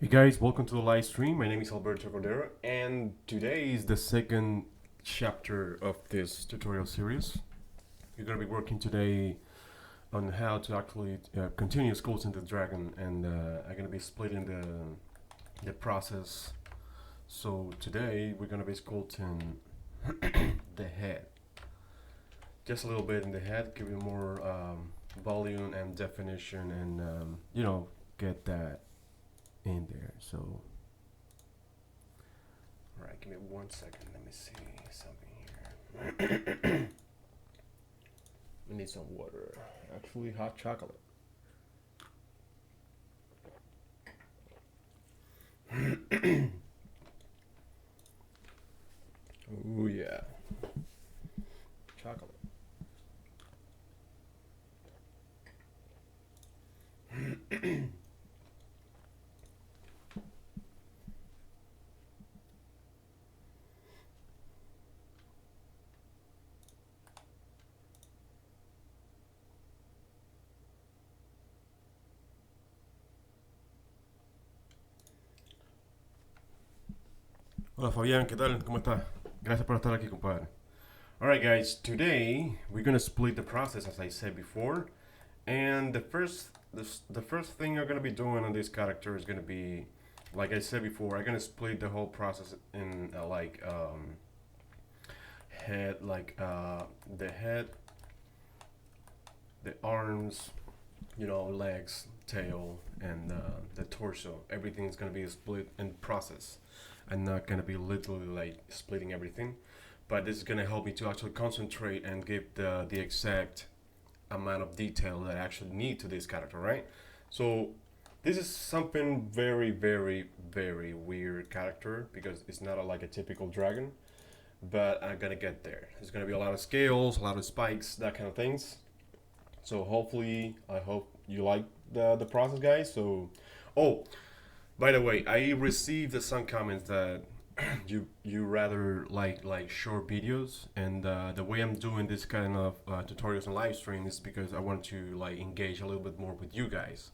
Hey guys, welcome to the live stream. My name is Alberto Cordero, and today is the second chapter of this tutorial series. We're going to be working today on how to actually continue sculpting the dragon, and I'm going to be splitting the process. So today we're going to be sculpting the head, just a little bit in the head, give it more volume and definition, and get that in there. So all right, give me 1 second. Let me see something here. We need some water. Actually, hot chocolate. Oh yeah, chocolate. Hola Fabián, ¿qué tal? ¿Cómo estás? Gracias por estar aquí, compadre. Alright guys, today we're gonna split the process as I said before. And the first thing I'm gonna be doing on this character is gonna be, like I said before, I'm gonna split the whole process in head, the head, the arms, legs, tail, and the torso. Everything is gonna be split in process. I'm not gonna be literally like splitting everything, but this is gonna help me to actually concentrate and give the exact amount of detail that I actually need to this character, right? So this is something very, very, very weird character because it's not like a typical dragon, but I'm gonna get there. There's gonna be a lot of scales, a lot of spikes, that kind of things. So hopefully, I hope you like the process, guys. So, oh, by the way, I received some comments that you rather like short videos, and the way I'm doing this kind of tutorials and live stream is because I want to like engage a little bit more with you guys,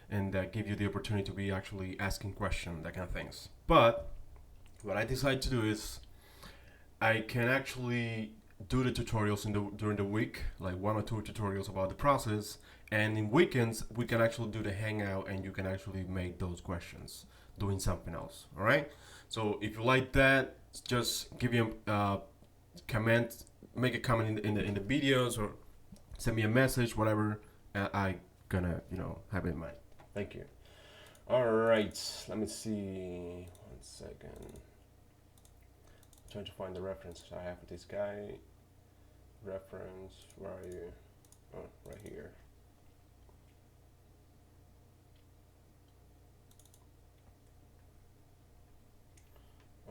and give you the opportunity to be actually asking questions, that kind of things. But what I decide to do is I can actually do the tutorials during the week, like 1 or 2 tutorials about the process, and in weekends we can actually do the hangout, and you can actually make those questions doing something else. All right. So if you like that, just give me a comment, make a comment in the videos, or send me a message, whatever. I gonna have it in mind. Thank you. All right. Let me see. 1 second. Trying to find the reference I have with this guy. Reference, where are you? Oh, right here.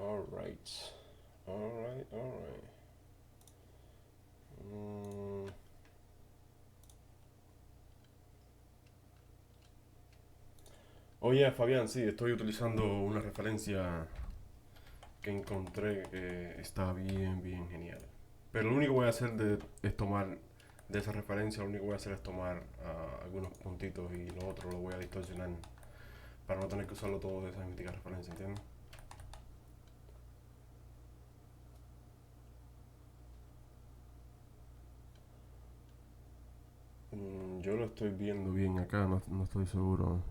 All right. Oh yeah, Fabián, sí, estoy utilizando una referencia que encontré que está bien genial. Pero lo único que voy a hacer es tomar de esa referencia, lo único que voy a hacer es tomar algunos puntitos y lo otro lo voy a distorsionar para no tener que usarlo todo de esa mítica referencia, ¿entiendes? Yo lo estoy viendo bien acá, no estoy seguro.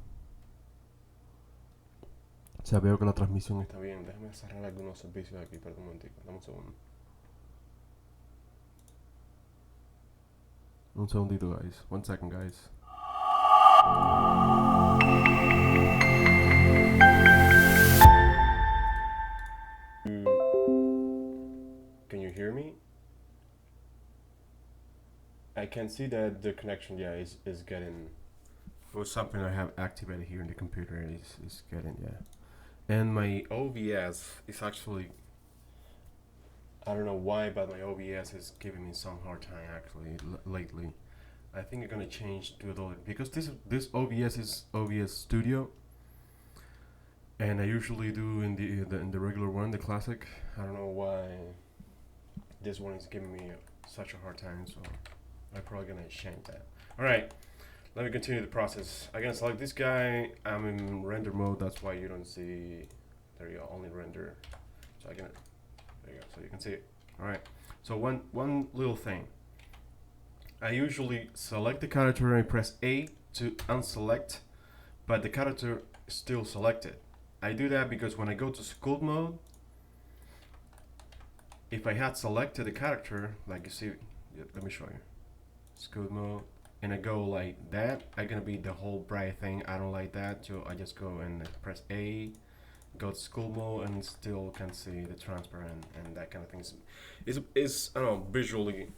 O sea, veo que la transmisión está bien. Déjame cerrar algunos servicios aquí, perdón un momentico, dame un segundo. Un segundito, guys. 1 second, guys. Can you hear me? I can see that the connection, yeah, is getting. For something I have activated here in the computer is getting, yeah. And my OBS is actually, I don't know why, but my OBS is giving me some hard time actually lately. I think I'm gonna change to the, because this OBS is OBS Studio, and I usually do in the regular one, the classic. I don't know why this one is giving me such a hard time, so I'm probably gonna change that. All right, Let me continue the process. I'm gonna select this guy. I'm in render mode. That's why you don't see. There you go. Only render. So I can. There you go. So you can see it. All right. So one little thing. I usually select the character and press A to unselect, but the character is still selected. I do that because when I go to sculpt mode, if I had selected the character, like you see, let me show you. Sculpt mode, and I go like that, I'm gonna be the whole bright thing. I don't like that, so I just go and press A, go to sculpt mode, and still can see the transparent and that kind of things. It's I don't know, visually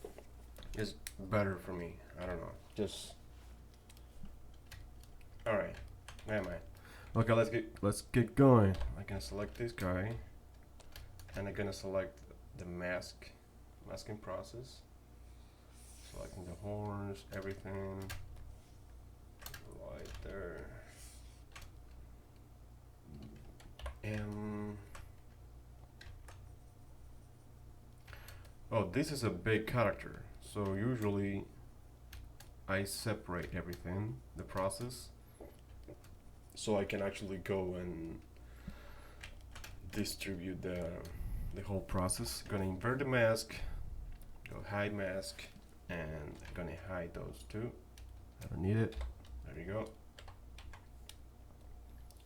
is better for me. I don't know, just all right. Never mind. Okay, let's get going. I'm gonna select this guy, and I'm gonna select the masking process. Selecting the horns, everything right there, and oh, this is a big character, so usually I separate everything, the process, so I can actually go and distribute the whole process. Gonna invert the mask, go hide mask, and I'm gonna hide those two. I don't need it. There you go.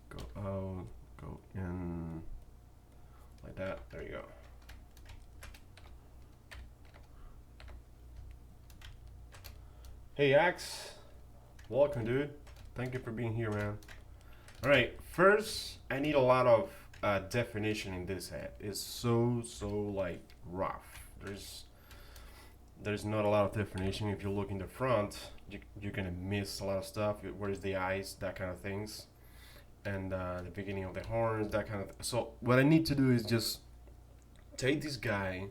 Go out, go in, like that. There you go. Hey Axe, welcome dude. Thank you for being here, man. All right, first I need a lot of definition in this head. It's so like rough. There's not a lot of definition. If you look in the front, you're gonna miss a lot of stuff. Where's the eyes, that kind of things, and the beginning of the horns, that kind of. So what I need to do is just take this guy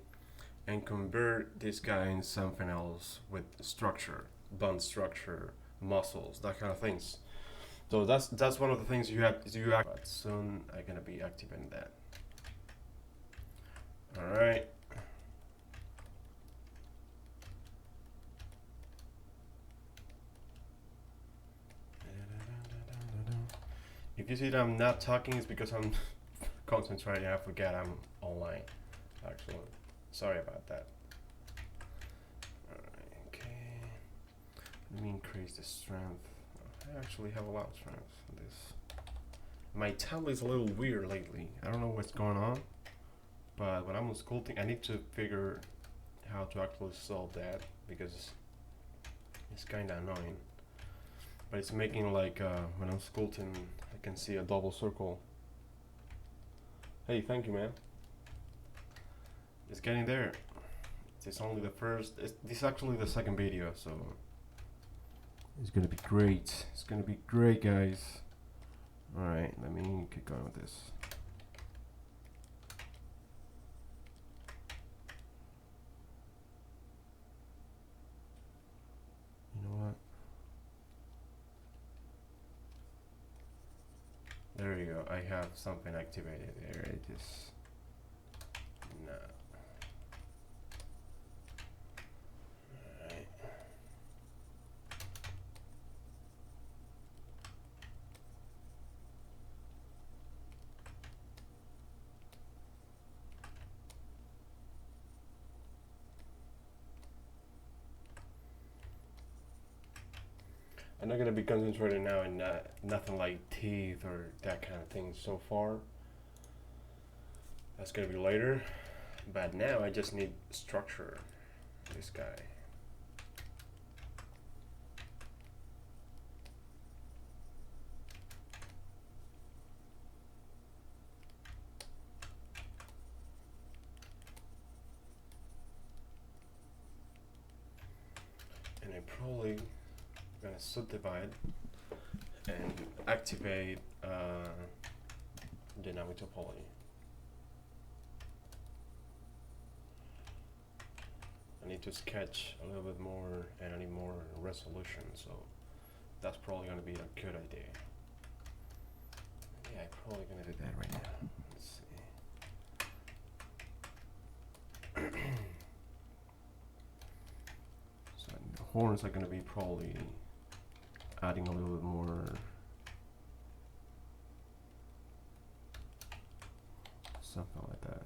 and convert this guy in something else with structure, bone structure, muscles, that kind of things. So that's one of the things you have to do. But soon I'm gonna be activating that. All right. If you see that I'm not talking, it's because I'm concentrating. I forget I'm online. Actually, sorry about that. Alright, okay. Let me increase the strength. I actually have a lot of strength for this. My tablet is a little weird lately. I don't know what's going on, but when I'm sculpting, I need to figure how to actually solve that because it's kind of annoying. But it's making like when I'm sculpting, I can see a double circle. Hey, thank you, man. It's getting there. It's only the first. This is actually the second video, so it's gonna be great. It's gonna be great, guys. All right, let me keep going with this. You know what? There you go. I have something activated there. It just no. Alright. I'm not gonna be concentrating now in nothing like teeth or that kind of thing so far. That's gonna be later. But now I just need structure. This guy. And I probably gonna subdivide and activate dynamic topology. I need to sketch a little bit more and I need more resolution, so that's probably gonna be a good idea. Yeah, I'm probably gonna do that right now. Let's see. So the horns are gonna be probably adding a little bit more. Something like that.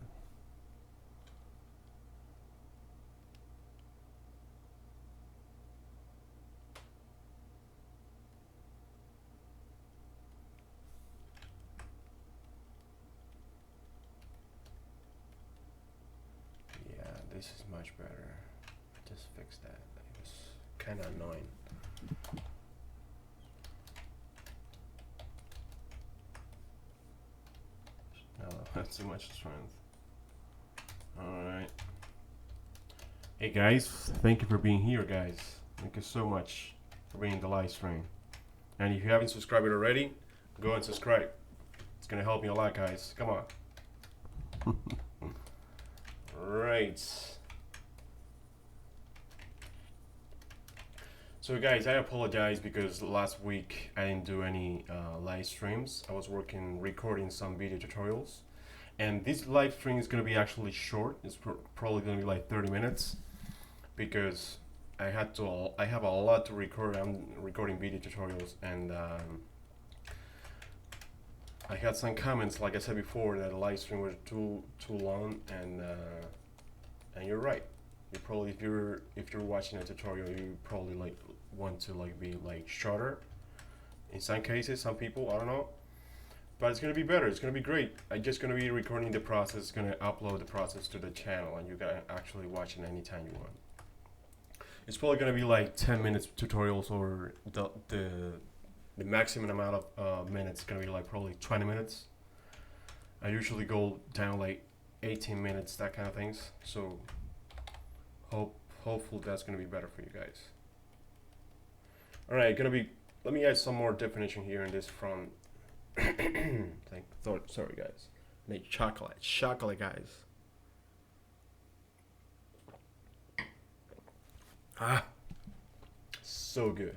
Yeah, this is much better. I just fixed that. It was kind of annoying. No, that's too much strength. Alright. Hey guys, thank you for being here, guys. Thank you so much for being in the live stream. And if you haven't subscribed already, go and subscribe. It's gonna help me a lot, guys. Come on. Right. So guys, I apologize because last week I didn't do any live streams. I was recording some video tutorials. And this live stream is going to be actually short. It's probably going to be like 30 minutes because I have a lot to record. I'm recording video tutorials, and I had some comments, like I said before, that the live stream was too long, and you're right. You probably, if you're watching a tutorial, you probably like want to like be like shorter. In some cases, some people, I don't know. But it's gonna be better. It's gonna be great. I'm just gonna be recording the process, gonna upload the process to the channel, and you can actually watch it anytime you want. It's probably gonna be like 10 minutes tutorials, or the maximum amount of minutes gonna be like probably 20 minutes. I usually go down like 18 minutes, that kind of things. So hopefully that's gonna be better for you guys. All right, let me add some more definition here in this front. Sorry guys. Make chocolate guys. Ah, so good.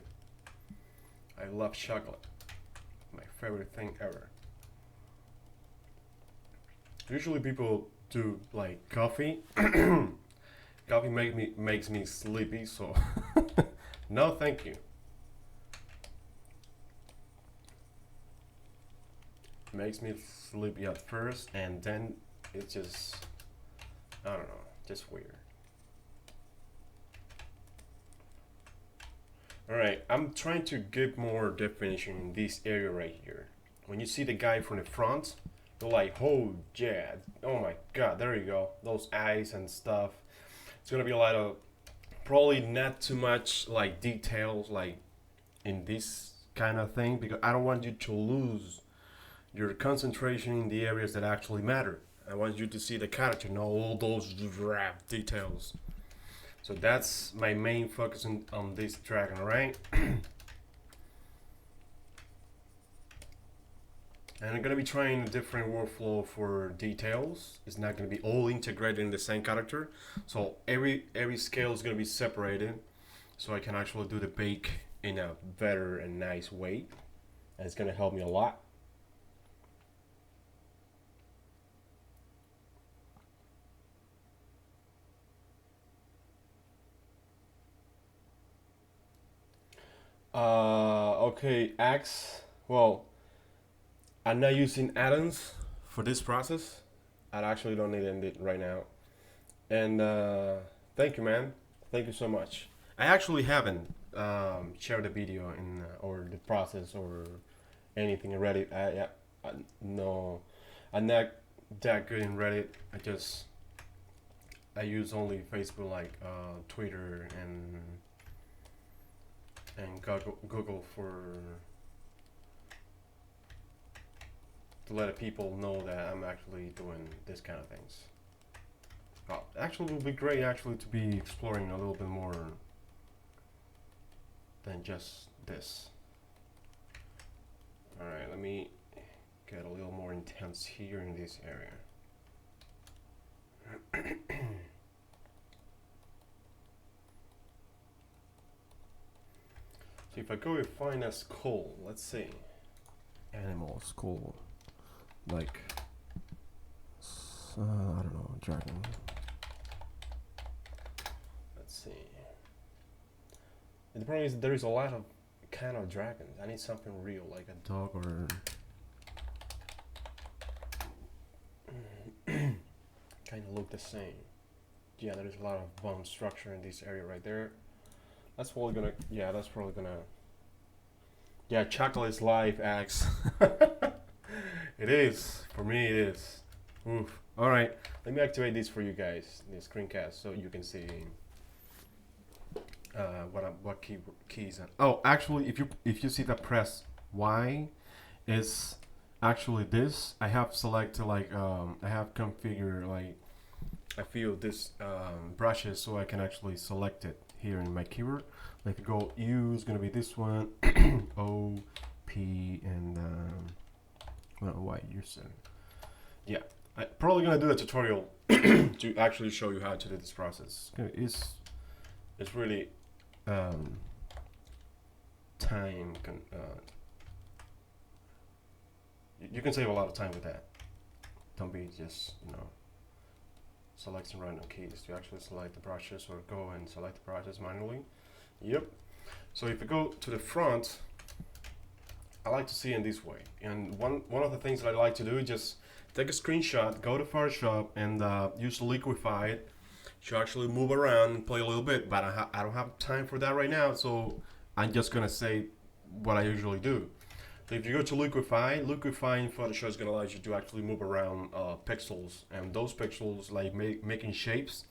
I love chocolate. My favorite thing ever. Usually people do like coffee. Coffee makes me sleepy, so no thank you. Makes me sleepy at first, and then it's just, I don't know, just weird. Alright, I'm trying to give more definition in this area right here. When you see the guy from the front, you're like, oh yeah, oh my god, there you go. Those eyes and stuff. It's gonna be a lot of, probably not too much like details like in this kind of thing, because I don't want you to lose your concentration in the areas that actually matter. I want you to see the character, not all those details. So that's my main focus on this dragon, right? And I'm gonna be trying a different workflow for details. It's not gonna be all integrated in the same character. So every scale is gonna be separated, so I can actually do the bake in a better and nice way. And it's gonna help me a lot. Okay, Axe. Well, I'm not using add-ons for this process. I actually don't need it right now. And thank you, man. Thank you so much. I actually haven't shared the video in or the process or anything in Reddit. No, I'm not that good in Reddit. I use only Facebook, like Twitter and Google for to let people know that I'm actually doing this kind of things. Actually, it would be great actually to be exploring a little bit more than just this. All right, let me get a little more intense here in this area. So if I go and find a skull, let's see. Animal skull. Like, I don't know, dragon. Let's see. And the problem is there is a lot of kind of dragons. I need something real, like a dog or kind of look the same. Yeah, there's a lot of bone structure in this area right there. That's probably gonna. Yeah, that's probably gonna. Yeah, chocolate's life acts. It is for me. It is. Oof. All right, let me activate this for you guys, the screencast, so you can see what keys. Oh, actually, if you see the press Y, is actually this. I have selected like I have configured like I feel this brushes so I can actually select it here in my keyboard. Like go U is gonna be this one, O, P, and well, Y. You're saying, yeah. I'm probably gonna do a tutorial to actually show you how to do this process. It's really time. You can save a lot of time with that. Don't be just selecting random keys. You actually select the brushes or go and select the brushes manually. Yep. So if you go to the front, I like to see in this way. And one of the things that I like to do is just take a screenshot, go to Photoshop, and use Liquify it to actually move around and play a little bit. But I don't have time for that right now, so I'm just gonna say what I usually do. So if you go to Liquify in Photoshop is gonna allow you to actually move around pixels, and those pixels like making shapes.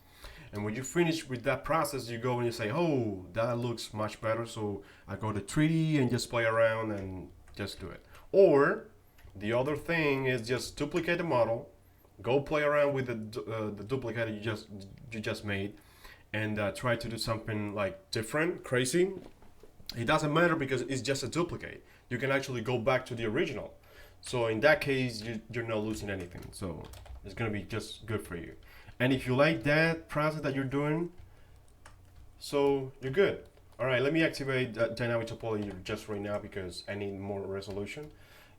And when you finish with that process, you go and you say, oh, that looks much better. So I go to 3D and just play around and just do it. Or the other thing is just duplicate the model, go play around with the duplicate you just made, and try to do something like different, crazy. It doesn't matter because it's just a duplicate. You can actually go back to the original. So in that case, you're not losing anything. So it's gonna be just good for you. And if you like that process that you're doing, so you're good. All right, let me activate dynamic topology just right now because I need more resolution.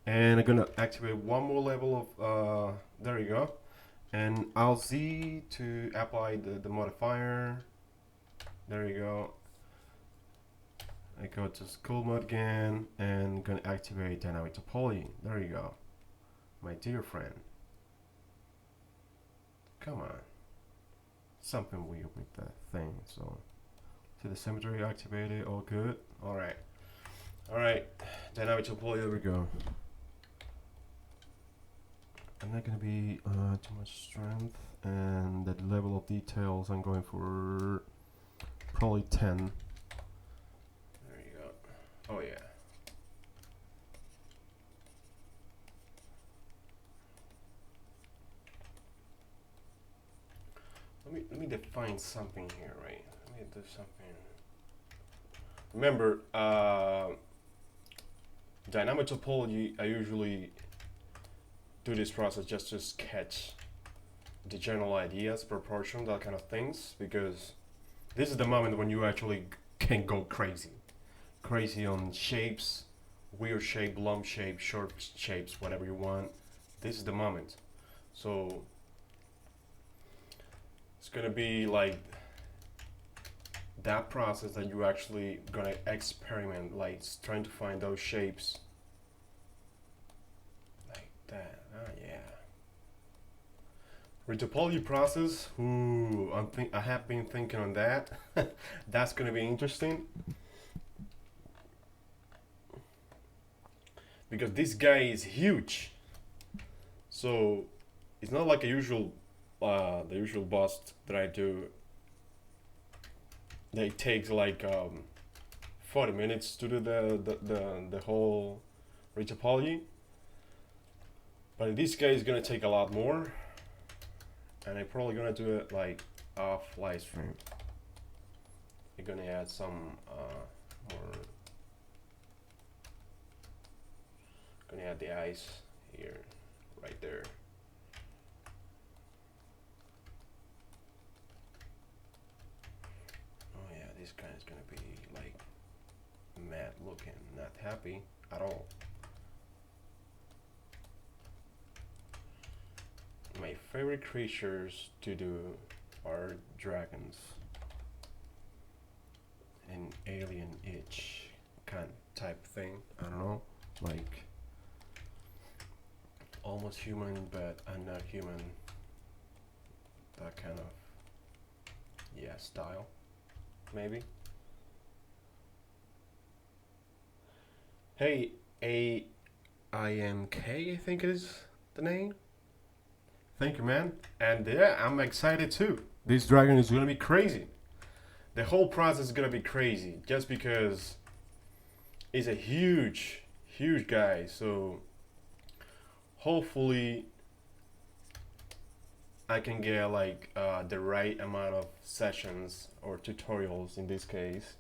And I'm gonna activate one more level of, there you go. And I'll Z to apply the modifier. There you go. I go to school mode again and gonna activate dynamic topology. There you go. My dear friend. Come on. Something weird with that thing. So to the symmetry activated, all good. Alright. Alright. Dynamic topology, there we go. I'm not gonna be too much strength, and the level of details I'm going for probably 10. There you go. Oh yeah. Let me define something here, right? Let me do something. Remember, dynamic topology, I usually do this process just to sketch the general ideas, proportion, that kind of things, because this is the moment when you actually can go crazy on shapes, weird shape, lump shape, short shapes, whatever you want. This is the moment. So it's gonna be like that process that you actually gonna experiment, like trying to find those shapes like that. Oh yeah. Retopology process. Ooh, I have been thinking on that. That's gonna be interesting because this guy is huge. So it's not like a usual, the usual bust that I do. It takes like 40 minutes to do the whole retopology. But in this case, it's gonna take a lot more, and I'm probably gonna do it like off live stream. I'm gonna add some more. Gonna add the ice here, right there. Oh yeah, this guy is gonna be like mad looking, not happy at all. My favorite creatures to do are dragons and alien-ish kind type of thing. I don't know, like almost human, but I'm not human. That kind of, yeah, style, maybe. Hey, AIMK, I think it is the name. Thank you, man. And yeah, I'm excited too. This dragon is gonna be crazy. The whole process is gonna be crazy just because it's a huge, huge guy. So hopefully I can get like the right amount of sessions or tutorials in this case.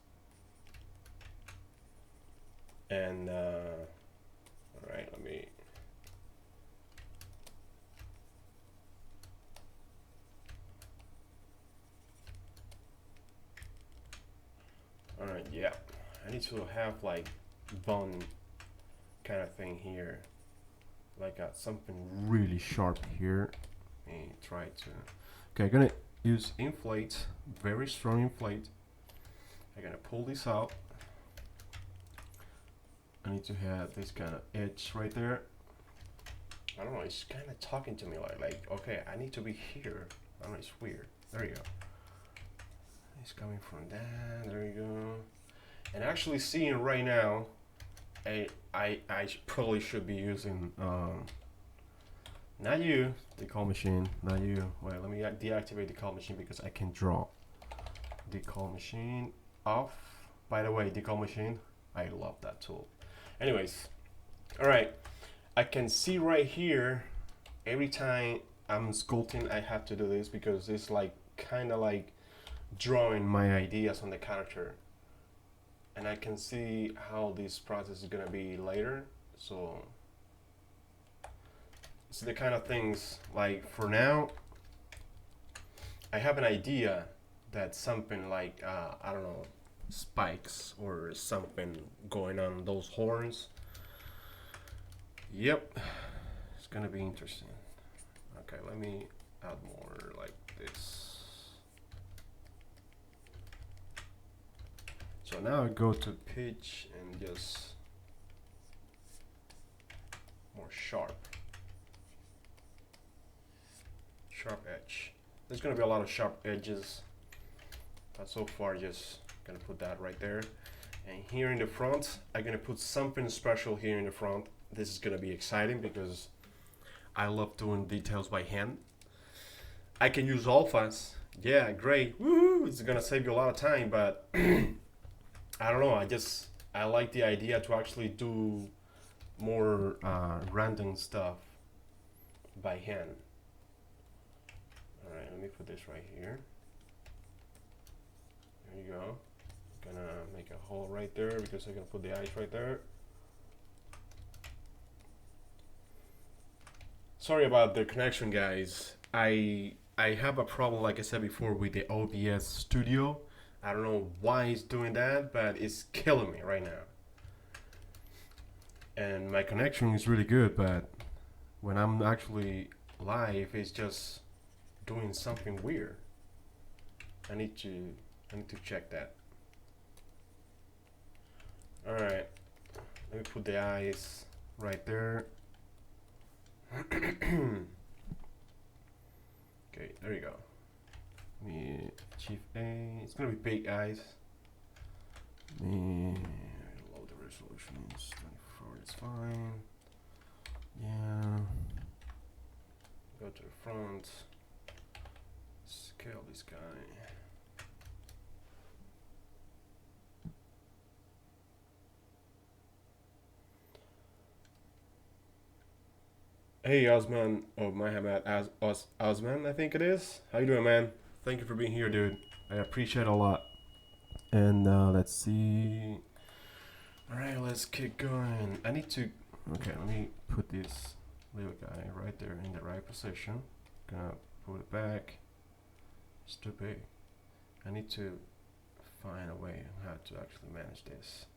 And all right, let me. All right, yeah, I need to have like bone kind of thing here, like something really sharp here. Let me try to. Okay, I'm gonna use inflate, very strong inflate. I'm gonna pull this out. I need to have this kind of edge right there. I don't know, it's kind of talking to me like, okay, I need to be here. I don't know, it's weird. There you go. It's coming from that, there you go. And actually seeing right now, I probably should be using, not you, the call machine, not you. Wait, let me deactivate the call machine because I can draw. The call machine off. By the way, the call machine, I love that tool. Anyways, all right, I can see right here, every time I'm sculpting, I have to do this because it's like kind of like drawing my ideas on the character. And I can see how this process is gonna be later. So it's the kind of things like for now, I have an idea that something like, I don't know, spikes or something going on those horns. Yep, it's gonna be interesting. Okay, let me add more like this. So now I go to pitch and just more sharp edge. There's gonna be a lot of sharp edges, but so far just gonna put that right there. And here in the front, I'm gonna put something special here in the front. This is gonna be exciting because I love doing details by hand. I can use alphas. Yeah, great. Woohoo! It's gonna save you a lot of time, but I don't know. I like the idea to actually do more random stuff by hand. All right, let me put this right here. There you go. Gonna make a hole right there because I'm gonna put the eyes right there. Sorry about the connection, guys. I have a problem, like I said before, with the OBS Studio. I don't know why it's doing that, but it's killing me right now. And my connection is really good, but when I'm actually live, it's just doing something weird. I need to check that. All right, let me put the eyes right there. Okay, there you go. Me Chief A. It's gonna be big eyes. Me load the resolution. It's 24. It's fine. Yeah. Go to the front. Scale this guy. Hey Osman, oh Mohammed Osman, I think it is. How you doing, man? Thank you for being here, dude. I appreciate it a lot. And let's see. All right, let's keep going. I need to. Okay, let me put this little guy right there in the right position. Gonna put it back. It's too big. I need to find a way on how to actually manage this.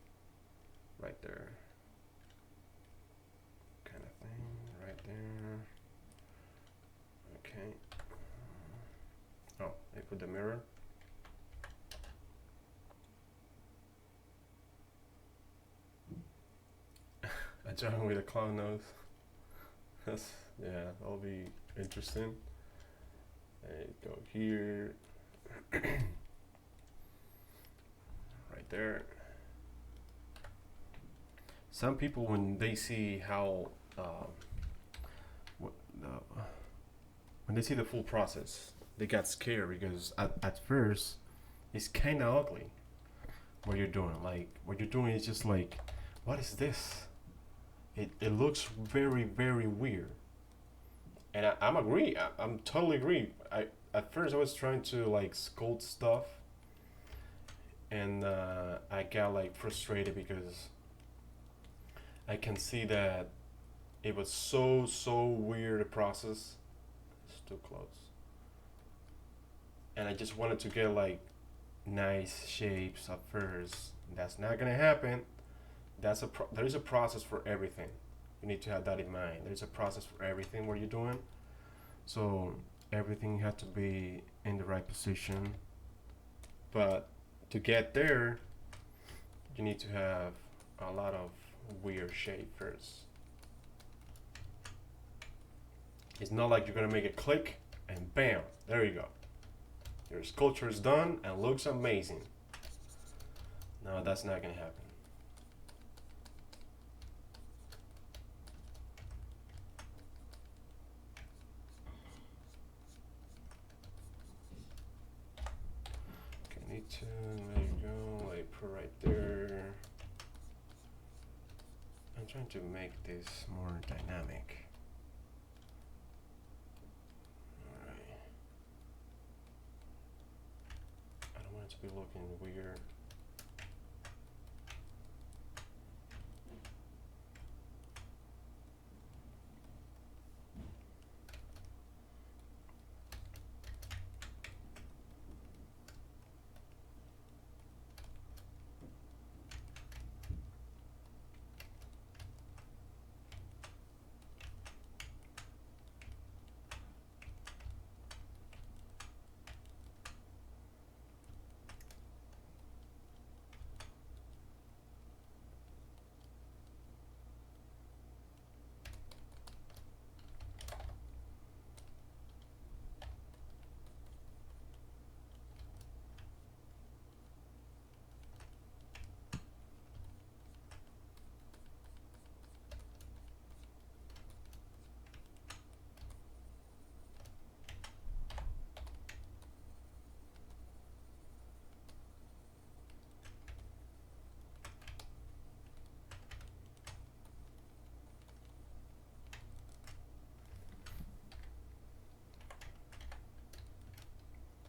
Right there. Kind of thing. Right there. Okay. Oh, I put the mirror. giant with a clown nose. That's, yeah, that'll be interesting. And go here, right there. Some people, when they see how, what, when they see the full process, they got scared because at first it's kind of ugly what you're doing. Like what you're doing is just like, what is this? It looks very very weird. And I'm agree. I'm totally agree. At first I was trying to like sculpt stuff, and I got like frustrated because I can see that it was so weird a process. It's too close. And I just wanted to get like nice shapes at first. That's not gonna happen. There is a process for everything. You need to have that in mind. There's a process for everything what you're doing. So everything had to be in the right position. But to get there, you need to have a lot of weird shape first. It's not like you're gonna make a click and bam, there you go. Your sculpture is done and looks amazing. No, that's not gonna happen. Okay, need to, there you go, like put right there. I'm trying to make this more dynamic. Alright. I don't want it to be looking weird.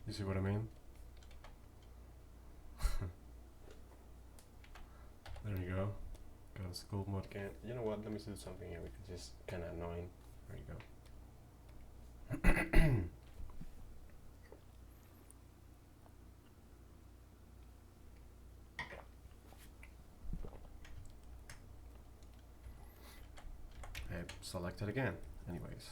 You see what I mean? There you go. Got a school mode can. You know what? Let me do something here. We could just kind of annoying. There you go. I select it again. Anyways.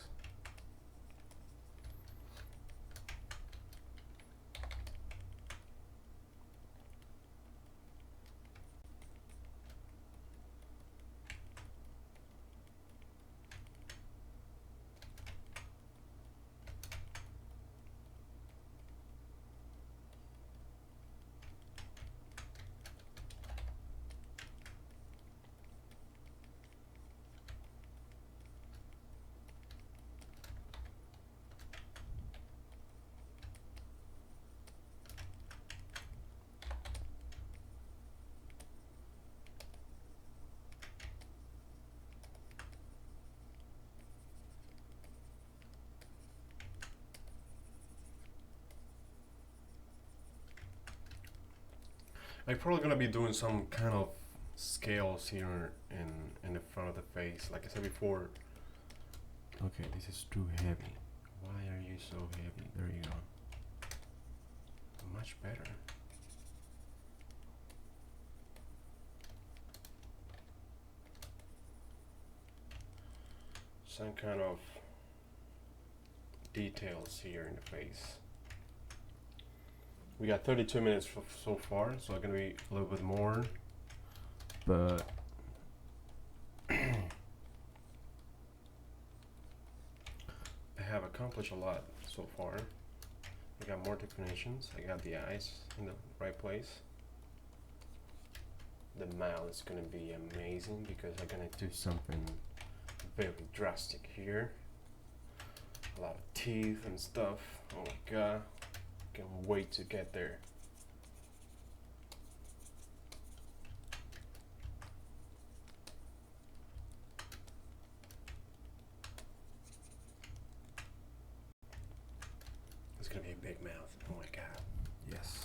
I'm probably gonna be doing some kind of scales here in the front of the face. Like I said before. Okay, this is too heavy. Why are you so heavy? There you go. Much better. Some kind of details here in the face. We got 32 minutes so far, so I'm gonna be a little bit more, but I have accomplished a lot so far. I got more definitions. I got the eyes in the right place. The mouth is gonna be amazing because I'm gonna do something very drastic here. A lot of teeth and stuff. Oh my god. Can't wait to get there. It's gonna be a big mouth. Oh my god. Yes.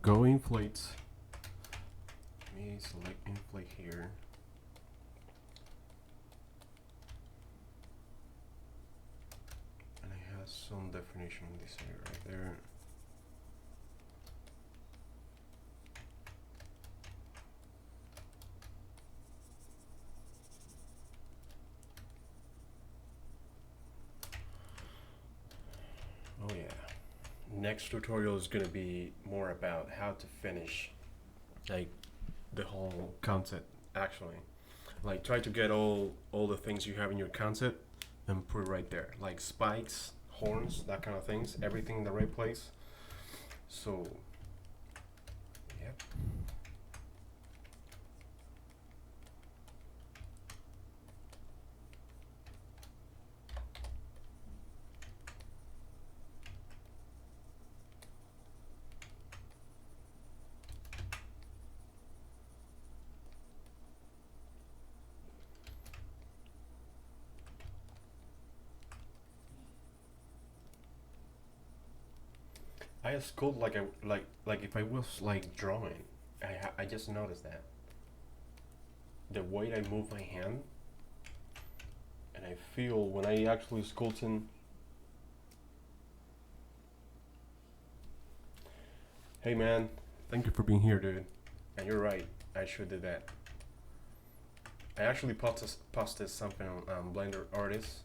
Go inflate. Let me select inflate here. And I have some definition in this area right there. Oh yeah. Next tutorial is gonna be more about how to finish like the whole concept actually. Like try to get all the things you have in your concept and put it right there. Like spikes, horns, that kind of things, everything in the right place. So yep. I sculpt like like if I was like drawing. I just noticed that the way I move my hand, and I feel when I actually sculpting. Hey man, thank you for being here, dude. And you're right, I should do that. I actually posted something on Blender Artist.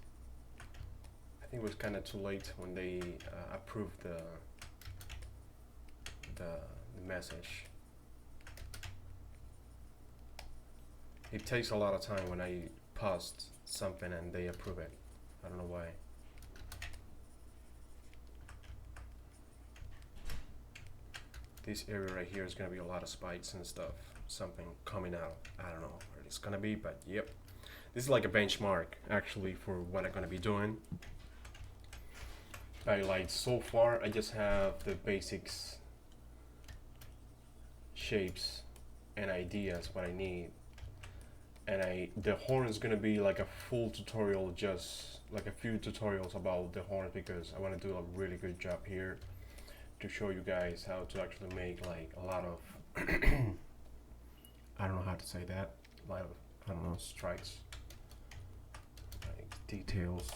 I think it was kind of too late when they approved the message. It takes a lot of time when I post something and they approve it. I don't know why. This area right here is gonna be a lot of spikes and stuff. Something coming out. I don't know where it's gonna be, but yep. This is like a benchmark actually for what I'm gonna be doing. Like so far I just have the basics, shapes and ideas what I need, and the horn is gonna be like a full tutorial, just like a few tutorials about the horn, because I want to do a really good job here to show you guys how to actually make like a lot of I don't know how to say that, a lot of, I don't know, strikes, like details,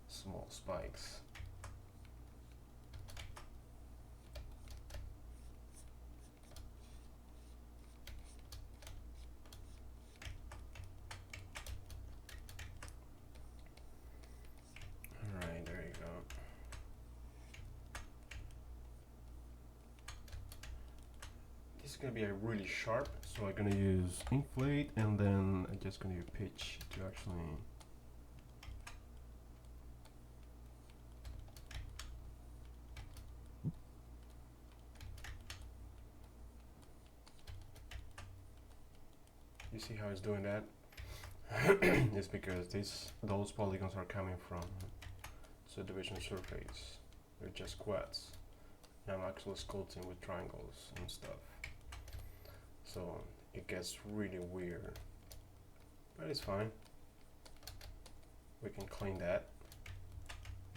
small spikes. Alright, there you go. This is gonna be a really sharp, so I'm gonna use inflate and then I'm just gonna use pitch to actually you see how it's doing that? It's because those polygons are coming from subdivision surface. They're just quads. And I'm actually sculpting with triangles and stuff. So it gets really weird. But it's fine. We can clean that.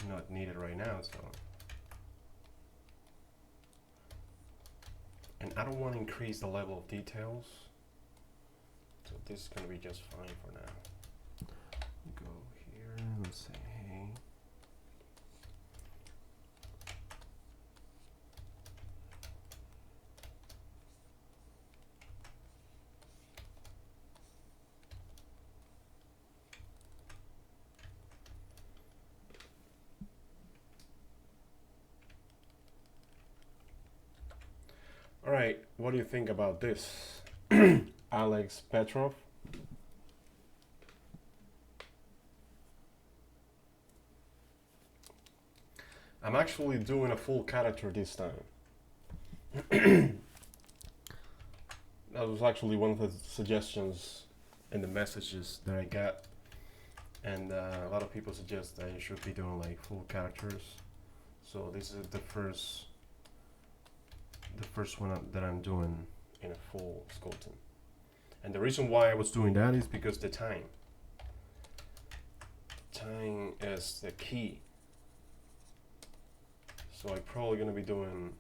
Not needed right now, so and I don't want to increase the level of details, so this is gonna be just fine for now. Go here, let's say hey. All right, what do you think about this? Alex Petrov. I'm actually doing a full character this time. That was actually one of the suggestions in the messages that I got, and a lot of people suggest that you should be doing like full characters. So this is the first one that I'm doing in a full sculpting. And the reason why I was doing that is because the time. Time is the key. So I'm probably gonna be doing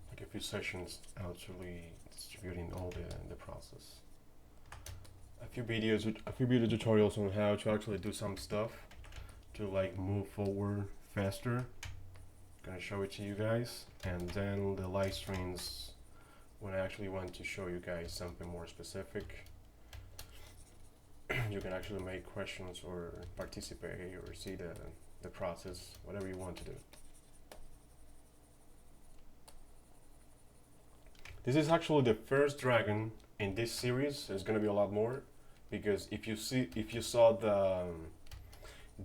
like a few sessions actually distributing all the process. A few video tutorials on how to actually do some stuff to like move forward faster. Gonna show it to you guys, and then the live streams when I actually want to show you guys something more specific. You can actually make questions or participate or see the process, whatever you want to do. This is actually the first dragon in this series. There's gonna be a lot more, because if you saw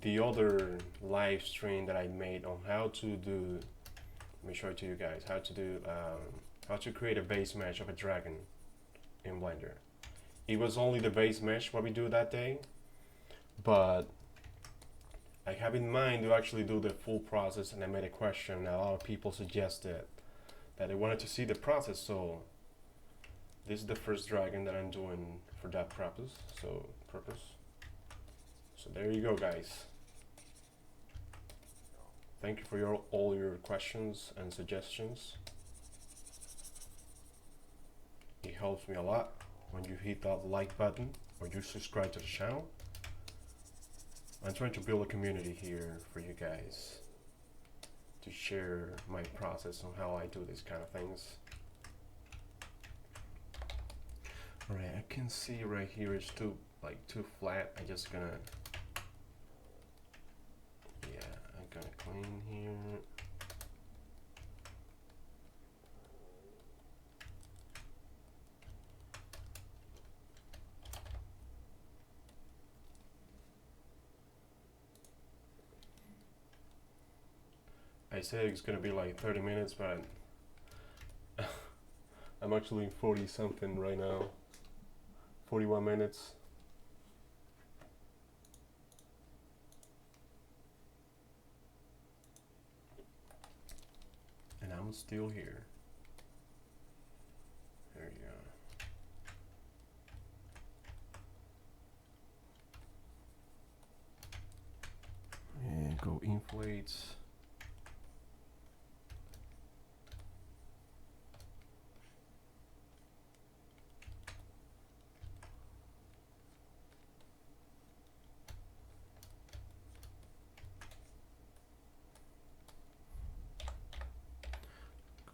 the other live stream that I made on how to do, let me show it to you guys, how to do how to create a base mesh of a dragon in Blender. It was only the base mesh what we do that day, but I have in mind to actually do the full process, and I made a question. A lot of people suggested that they wanted to see the process, so this is the first dragon that I'm doing for that purpose. So there you go, guys. Thank you for all your questions and suggestions. It helps me a lot when you hit that like button or you subscribe to the channel. I'm trying to build a community here for you guys to share my process on how I do these kind of things. Alright, I can see right here it's too flat. I'm just gonna, yeah, I'm gonna clean here. I said it's gonna be like 30 minutes, but I'm actually 40 something right now. 41 minutes. And I'm still here. There you go. And go inflates.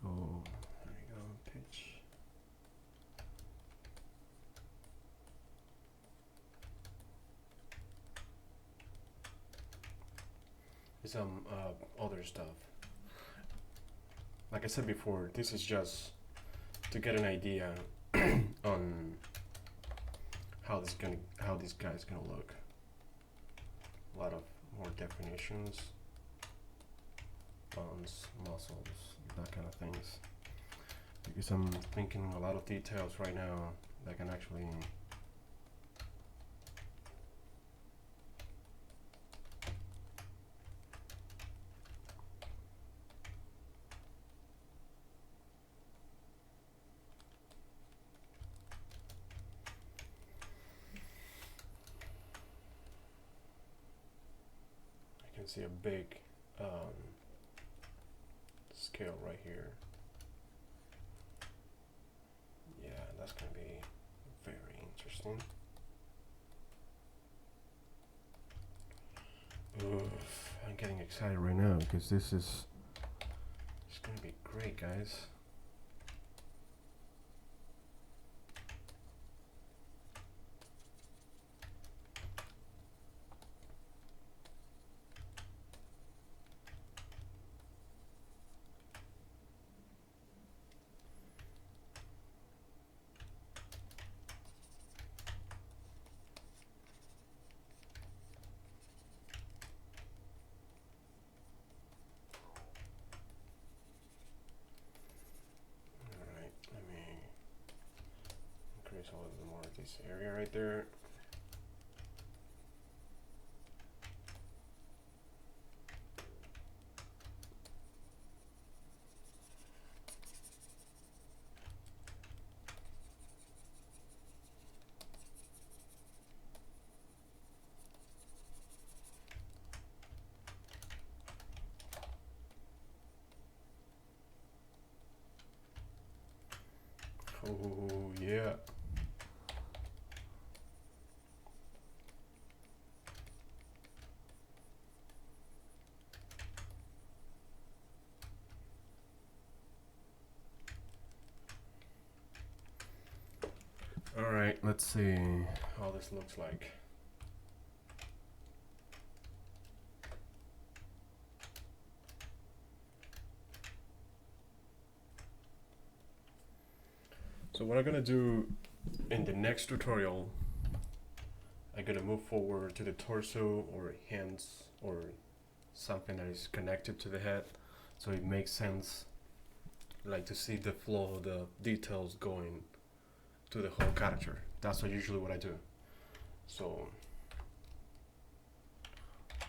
Go, there you go, pitch. Some other stuff. Like I said before, this is just to get an idea on how this guy's gonna look. A lot of more definitions, bones, muscles, that kind of things. Because I'm thinking a lot of details right now that can actually see a big scale right here. that's gonna be very interesting. Oof, I'm getting excited right now because this is it's gonna be great, guys. Alright, let me increase a little bit more of this area right there. Oh yeah. Alright, let's see how this looks like. So what I'm gonna do in the next tutorial, I'm gonna move forward to the torso or hands or something that is connected to the head, so it makes sense, like to see the flow, the details going to the whole character. That's usually what I do. So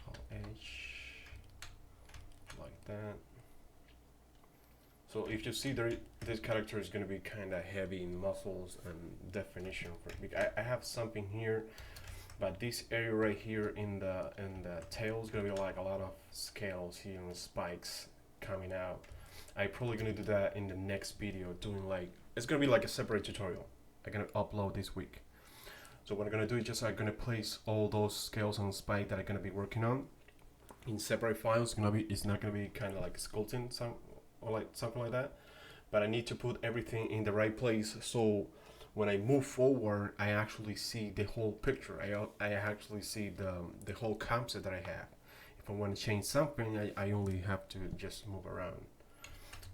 I'll edge like that. So if you see there, this character is going to be kind of heavy in muscles and definition. I have something here, but this area right here in the tail is going to be like a lot of scales here and spikes coming out. I'm probably going to do that in the next video, doing like, it's going to be like a separate tutorial. I'm going to upload this week. So what I'm going to do is just I'm going to place all those scales and spikes that I'm going to be working on in separate files. It's not going to be kind of like sculpting or like something like that, but I need to put everything in the right place, so when I move forward I actually see the whole picture. I actually see the whole concept that I have. If I want to change something, I only have to just move around.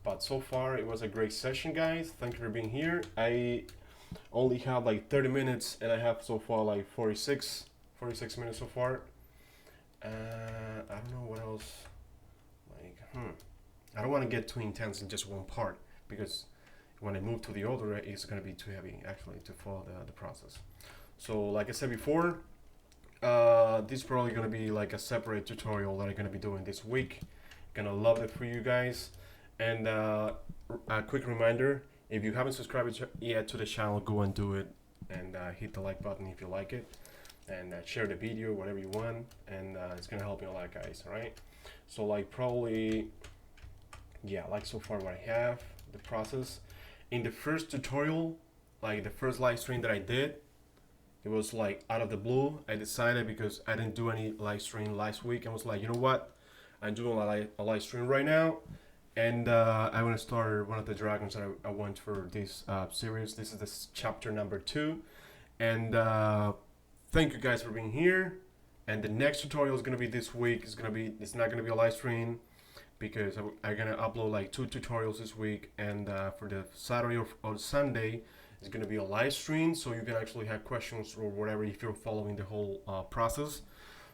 But so far it was a great session, guys. Thank you for being here. I only have like 30 minutes and I have so far like 46 minutes so far. I don't know what else, like I don't want to get too intense in just one part, because when I move to the other, it's going to be too heavy actually to follow the process. So like I said before, this is probably going to be like a separate tutorial that I'm going to be doing this week. Gonna love it for you guys. And a quick reminder, if you haven't subscribed yet to the channel, go and do it, and hit the like button if you like it, and share the video, whatever you want, and it's gonna help me a lot, guys. All right, so like probably, yeah, like so far what I have, the process. In the first tutorial, like the first live stream that I did, it was like out of the blue. I decided, because I didn't do any live stream last week, I was like, you know what, I'm doing a live stream right now, and I want to start one of the dragons that I want for this series. This is this chapter number 2, and thank you guys for being here. And the next tutorial is gonna be this week. It's not gonna be a live stream, because I'm gonna upload like 2 tutorials this week, and for the Saturday or Sunday it's gonna be a live stream, so you can actually have questions or whatever if you're following the whole process.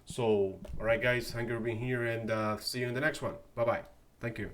So all right, guys, thank you for being here, and see you in the next one. Bye bye. Thank you.